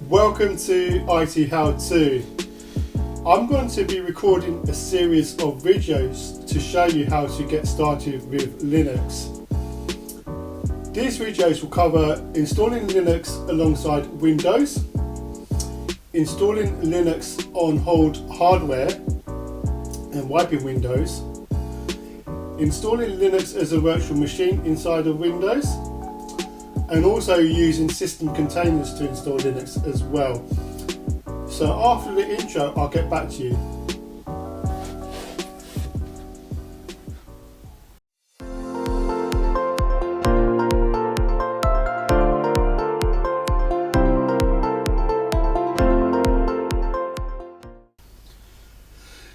Welcome to IT How To. I'm going to be recording a series of videos to show you how to get started with Linux. These videos will cover installing Linux alongside Windows, installing Linux on hold hardware and wiping Windows, installing Linux as a virtual machine inside of Windows, and also using system containers to install Linux as well. So after the intro, I'll get back to you.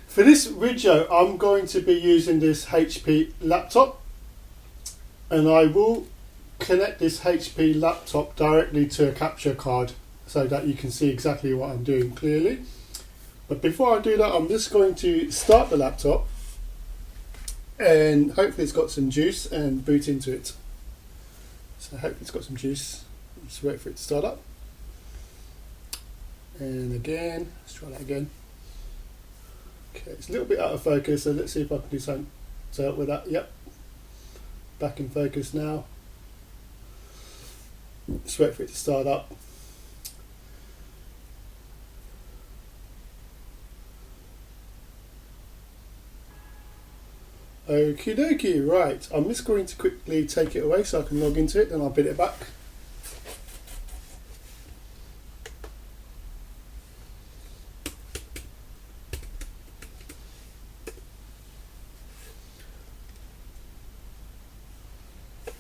For this video, I'm going to be using this HP laptop, and I will connect this HP laptop directly to a capture card so that you can see exactly what I'm doing clearly. But before I do that, I'm just going to start the laptop and hopefully it's got some juice and boot into it. So hopefully it's got some juice. Just wait for it to start up. And again, let's try that again. Okay, it's a little bit out of focus, so let's see if I can do something to help with that. Yep, back in focus now. Just wait for it to start up. Okie dokie, right. I'm just going to quickly take it away so I can log into it, and I'll put it back.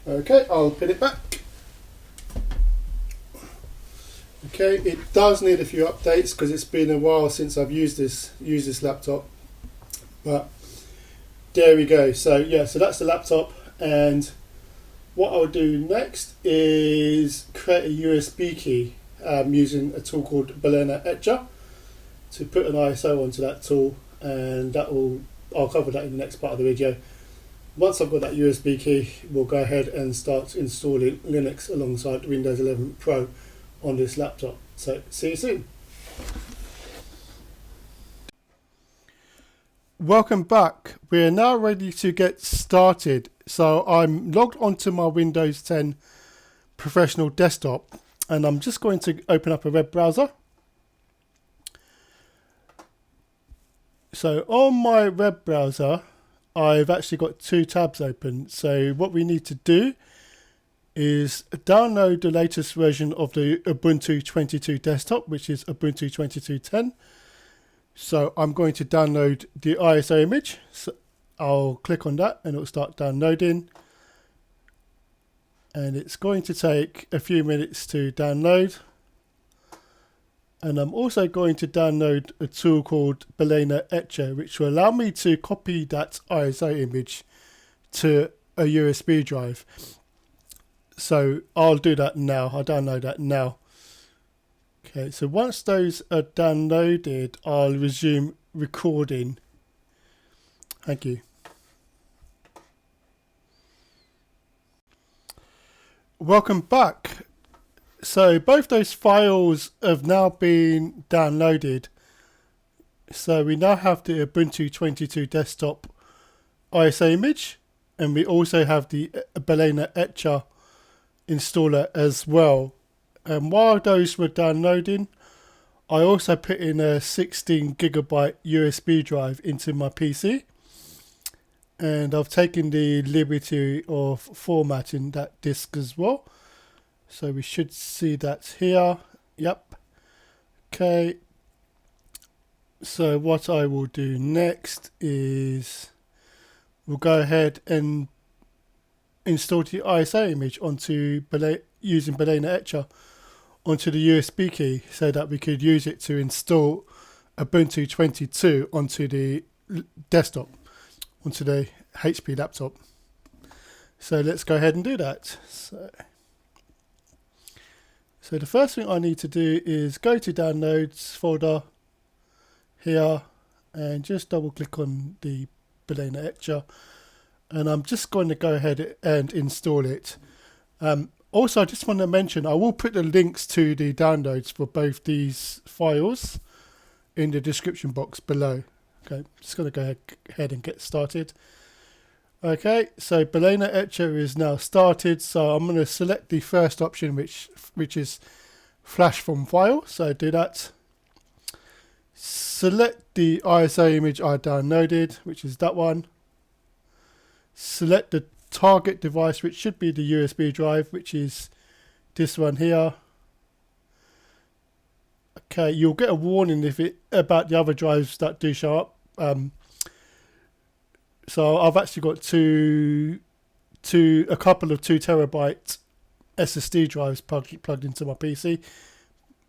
Okay, I'll put it back. Okay, it does need a few updates because it's been a while since I've used this laptop, but there we go. So yeah, so that's the laptop, and what I'll do next is create a USB key using a tool called Balena Etcher to put an ISO onto that tool, and I'll cover that in the next part of the video. Once I've got that USB key, we'll go ahead and start installing Linux alongside Windows 11 Pro on this laptop. So see you soon. Welcome back. We're now ready to get started. So I'm logged onto my Windows 10 Professional desktop, and I'm just going to open up a web browser. So on my web browser, I've actually got two tabs open. So what we need to do is download the latest version of the Ubuntu 22 desktop, which is Ubuntu 22.10. So I'm going to download the ISO image. So I'll click on that and it'll start downloading. And it's going to take a few minutes to download. And I'm also going to download a tool called Balena Etcher, which will allow me to copy that ISO image to a USB drive. So I'll do that now. I'll download that now. Okay, so once those are downloaded, I'll resume recording. Thank you. Welcome back. So both those files have now been downloaded. So we now have the Ubuntu 22 desktop ISO image, and we also have the Balena Etcher installer as well. And while those were downloading, I also put in a 16 gigabyte USB drive into my PC, and I've taken the liberty of formatting that disk as well. So we should see that here. Yep. Okay. So what I will do next is we'll go ahead and install the ISO image onto using Balena Etcher onto the USB key, so that we could use it to install Ubuntu 22 onto the desktop, onto the HP laptop. So let's go ahead and do that. So the first thing I need to do is go to Downloads folder here and just double click on the Balena Etcher, and I'm just going to go ahead and install it. Also, I just want to mention, I will put the links to the downloads for both these files in the description box below. Okay, just going to go ahead and get started. Okay, so Balena Etcher is now started, so I'm going to select the first option, which is flash from file. So do that. Select the ISO image I downloaded, which is that one. Select the target device, which should be the USB drive, which is this one here. Okay, you'll get a warning about the other drives that do show up. So I've actually got a couple of 2 terabyte SSD drives plugged into my PC.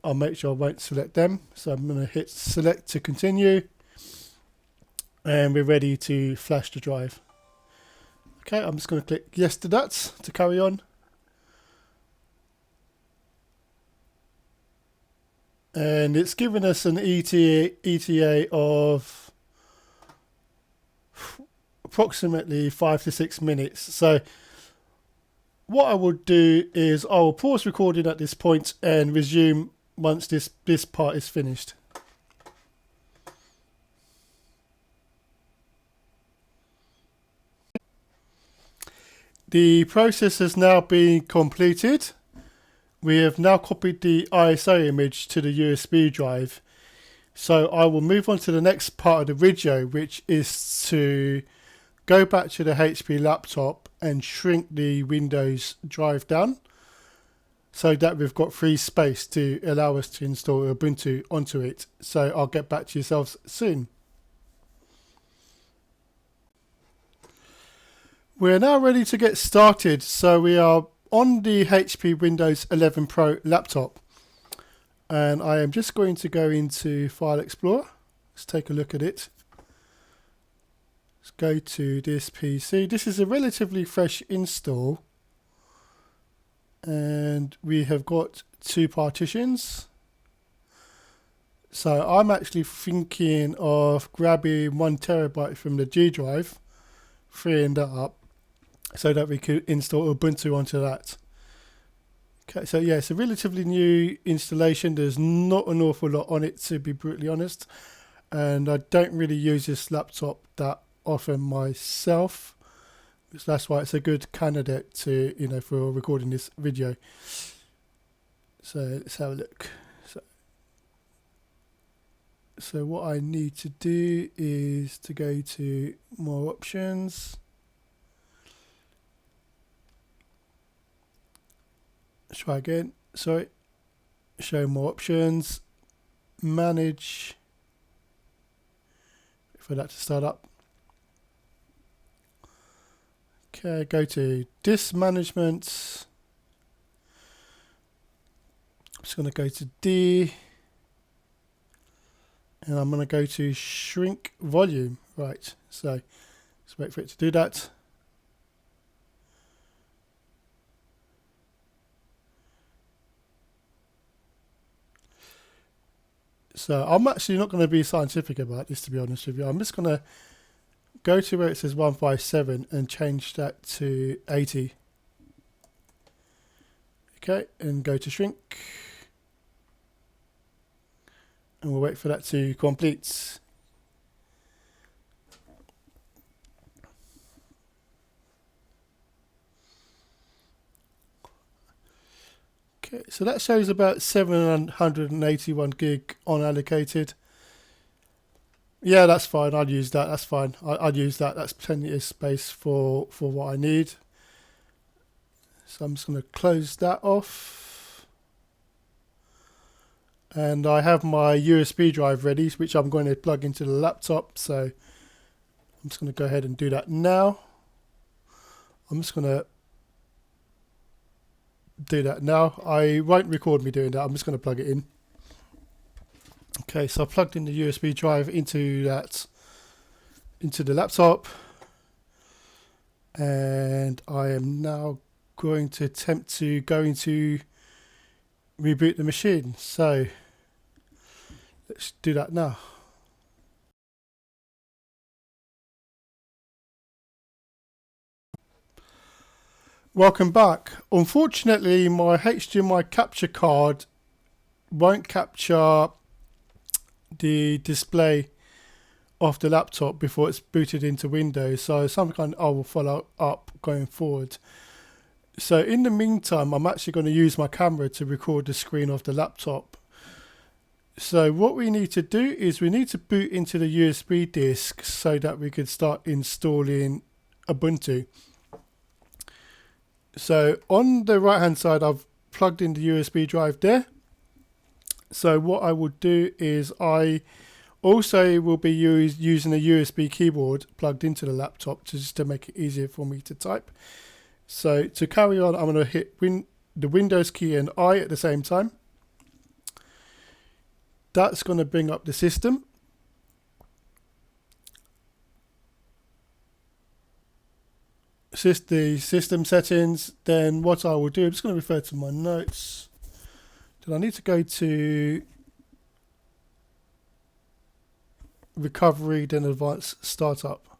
I'll make sure I won't select them. So I'm going to hit select to continue. And we're ready to flash the drive. Okay, I'm just going to click yes to that to carry on. And it's given us an ETA of approximately 5 to 6 minutes. So what I will do is I will pause recording at this point and resume once this part is finished. The process has now been completed. We have now copied the ISO image to the USB drive. So I will move on to the next part of the video, which is to go back to the HP laptop and shrink the Windows drive down so that we've got free space to allow us to install Ubuntu onto it. So I'll get back to yourselves soon. We're now ready to get started. So we are on the HP Windows 11 Pro laptop. And I am just going to go into File Explorer. Let's take a look at it. Let's go to this PC. This is a relatively fresh install. And we have got 2 partitions. So I'm actually thinking of grabbing 1 terabyte from the G drive, freeing that up, so that we could install Ubuntu onto that. Okay, so yeah, it's a relatively new installation. There's not an awful lot on it, to be brutally honest. And I don't really use this laptop that often myself. So that's why it's a good candidate to, for recording this video. So let's have a look. So what I need to do is to go to more options. Let's try again. Sorry. Show more options. Manage. Wait for that to start up. Okay, go to disk management. I'm just going to go to D. And I'm going to go to shrink volume. Right, so let's wait for it to do that. So I'm actually not going to be scientific about this, to be honest with you. I'm just going to go to where it says 157 and change that to 80. Okay, and go to shrink. And we'll wait for that to complete. Okay, so that shows about 781 gig unallocated. Yeah, that's fine. I'll use that. That's fine. I'll use that. That's plenty of space for what I need. So I'm just going to close that off. And I have my USB drive ready, which I'm going to plug into the laptop. So I'm just going to go ahead and do that now. I'm just going to do that now. I won't record me doing that. I'm just going to plug it in. Okay, so I plugged in the USB drive into the laptop, and I am now going to attempt to go into reboot the machine. So let's do that now. Welcome back. Unfortunately, my HDMI capture card won't capture the display of the laptop before it's booted into Windows, so something I will follow up going forward. So in the meantime, I'm actually going to use my camera to record the screen of the laptop. So what we need to do is we need to boot into the USB disk so that we can start installing Ubuntu. So on the right hand side, I've plugged in the USB drive there. So what I will do is I also will be using a USB keyboard plugged into the laptop just to make it easier for me to type. So to carry on, I'm going to hit the Windows key and I at the same time. That's going to bring up the system. The system settings. Then what I will do, I'm just going to refer to my notes. Then I need to go to recovery, then advanced startup.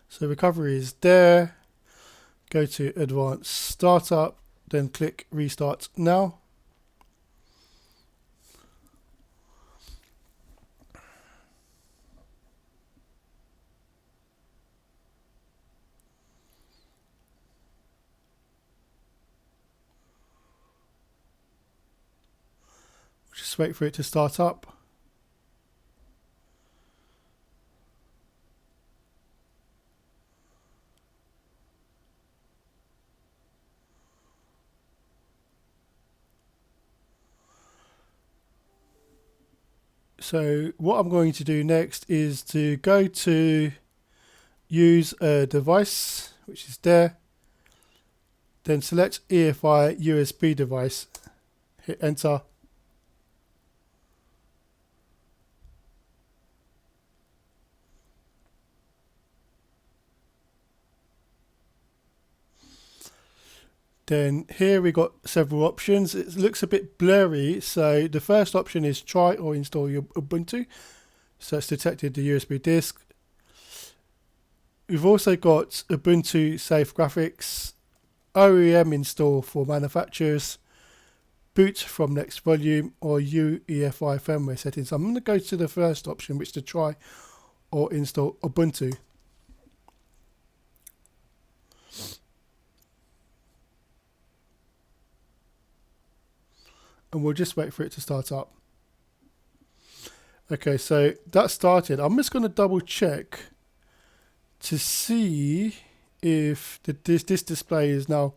So recovery is there. Go to advanced startup, then click restart now. Just wait for it to start up. So what I'm going to do next is to go to use a device, which is there. Then select EFI USB device, hit enter. Then here we got several options. It looks a bit blurry. So the first option is try or install your Ubuntu. So it's detected the USB disk. We've also got Ubuntu Safe Graphics, OEM install for manufacturers, boot from next volume, or UEFI firmware settings. I'm going to go to the first option, which is to try or install Ubuntu. And we'll just wait for it to start up. Okay, so that started. I'm just going to double check to see if this display is now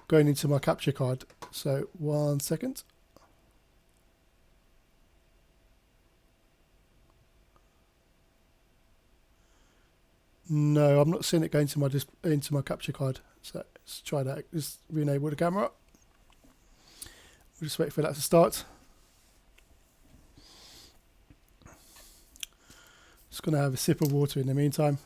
going into my capture card. So 1 second. No, I'm not seeing it going into my capture card. So let's try that. Just re-enable the camera. We'll just wait for that to start. Just going to have a sip of water in the meantime.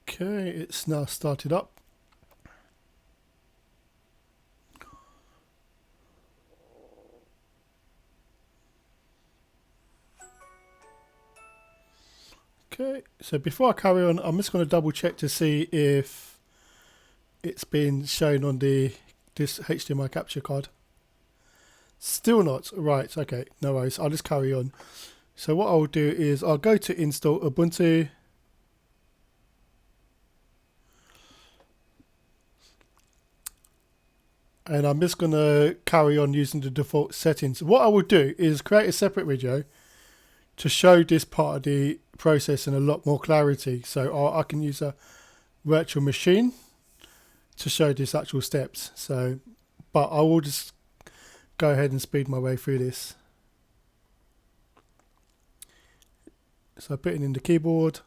Okay, it's now started up. Okay, so before I carry on, I'm just going to double check to see if it's been shown on this HDMI capture card. Still not. Right, okay, no worries. I'll just carry on. So what I'll do is I'll go to install Ubuntu. And I'm just going to carry on using the default settings. What I will do is create a separate video to show this part of the process in a lot more clarity. So I can use a virtual machine to show these actual steps. So, but I will just go ahead and speed my way through this. So putting in the keyboard.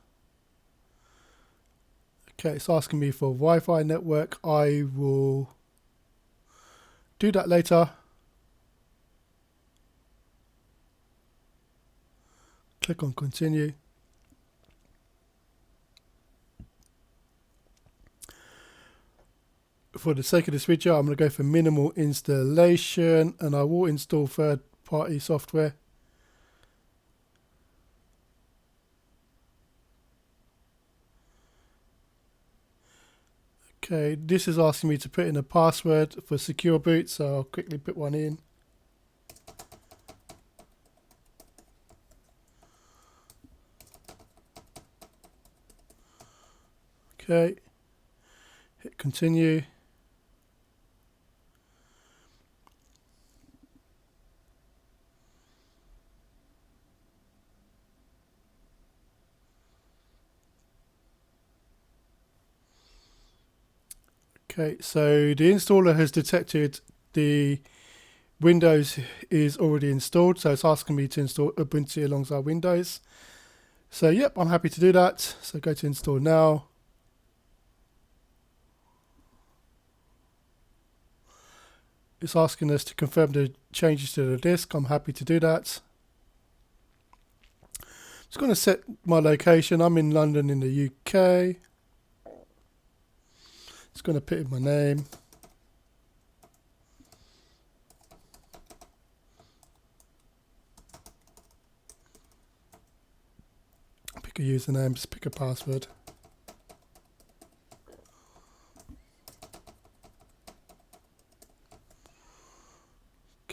Okay, it's asking me for Wi-Fi network. I will do that later. Click on continue. For the sake of this video, I'm going to go for minimal installation, and I will install third-party software. Okay, this is asking me to put in a password for secure boot, so I'll quickly put one in. Okay, hit continue. Okay, so the installer has detected the Windows is already installed, so it's asking me to install Ubuntu alongside Windows. So yep, I'm happy to do that. So go to install now. It's asking us to confirm the changes to the disk. I'm happy to do that. Just going to set my location. I'm in London in the UK. Just going to put in my name. Pick a username, just pick a password.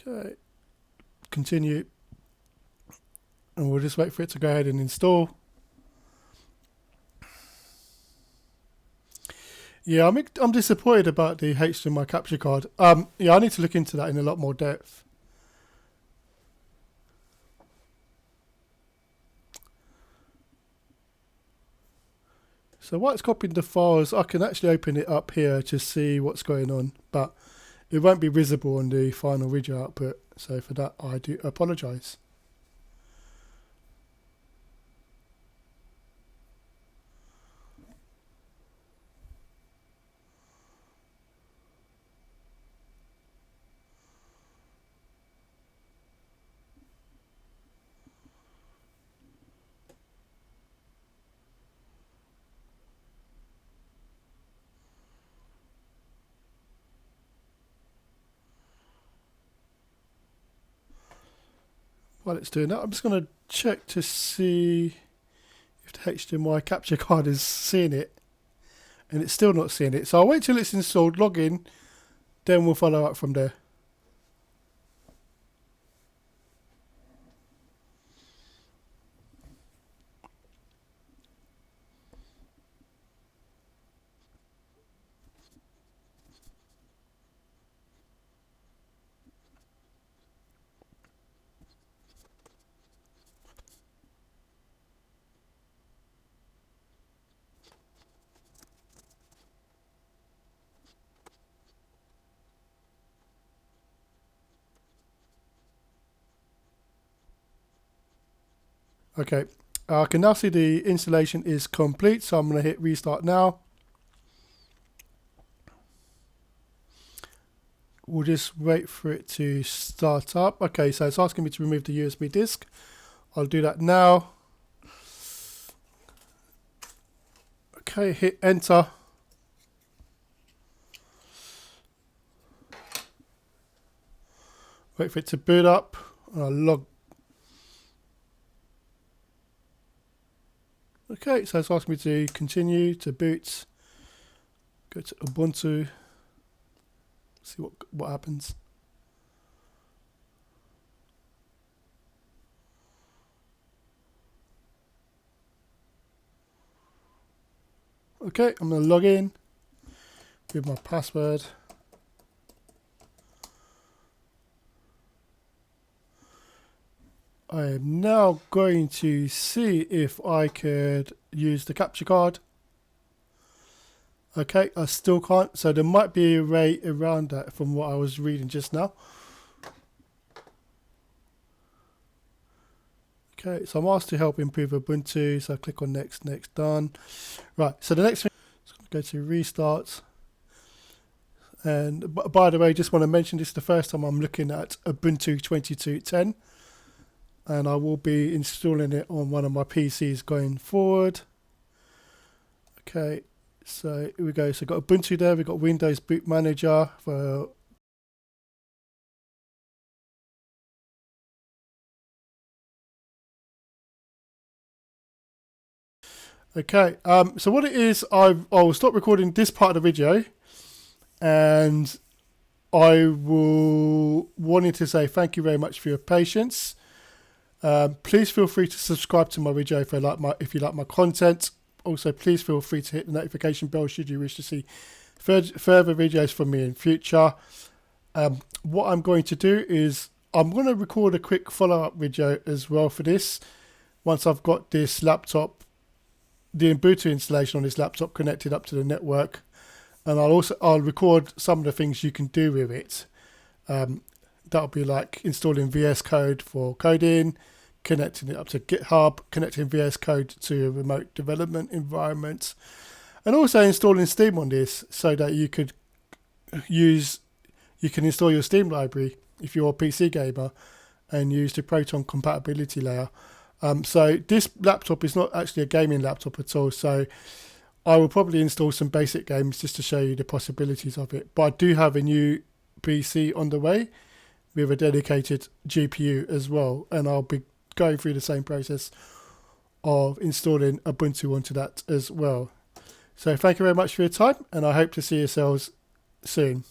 Okay, continue, and we'll just wait for it to go ahead and install. Yeah, I'm disappointed about the HDMI capture card. Yeah, I need to look into that in a lot more depth. So while it's copying the files, I can actually open it up here to see what's going on, but it won't be visible on the final video output. So for that, I do apologize. While it's doing that, I'm just going to check to see if the HDMI capture card is seeing it, and it's still not seeing it. So I'll wait till it's installed, log in, then we'll follow up from there. Okay, I can now see the installation is complete, so I'm going to hit restart now. We'll just wait for it to start up. Okay, so it's asking me to remove the USB disk. I'll do that now. Okay, hit enter. Wait for it to boot up. I'll log. Okay, so it's asking me to continue to boot. Go to Ubuntu. See what happens. Okay, I'm going to log in with my password. I am now going to see if I could use the capture card. Okay, I still can't, so there might be a way around that from what I was reading just now. Okay, so I'm asked to help improve Ubuntu, so I click on next, next, done. Right, so the next thing, I'm going to go to restart. And by the way, just want to mention this is the first time I'm looking at Ubuntu 22.10. and I will be installing it on one of my PCs going forward. Okay, so here we go. So we've got Ubuntu there, we've got Windows Boot Manager for okay, so what it is, I will stop recording this part of the video, and I will wanted to say thank you very much for your patience. Please feel free to subscribe to my video if you like my content. Also, please feel free to hit the notification bell should you wish to see further videos from me in future. What I'm going to do is I'm going to record a quick follow-up video as well for this. Once I've got this laptop, the Ubuntu installation on this laptop connected up to the network, and I'll record some of the things you can do with it. That'll be like installing VS Code for coding, connecting it up to GitHub, connecting VS Code to a remote development environment, and also installing Steam on this so that you can install your Steam library if you're a PC gamer and use the Proton compatibility layer. So this laptop is not actually a gaming laptop at all, so I will probably install some basic games just to show you the possibilities of it. But I do have a new PC on the way with a dedicated GPU as well, and I'll be going through the same process of installing Ubuntu onto that as well. So thank you very much for your time, and I hope to see yourselves soon.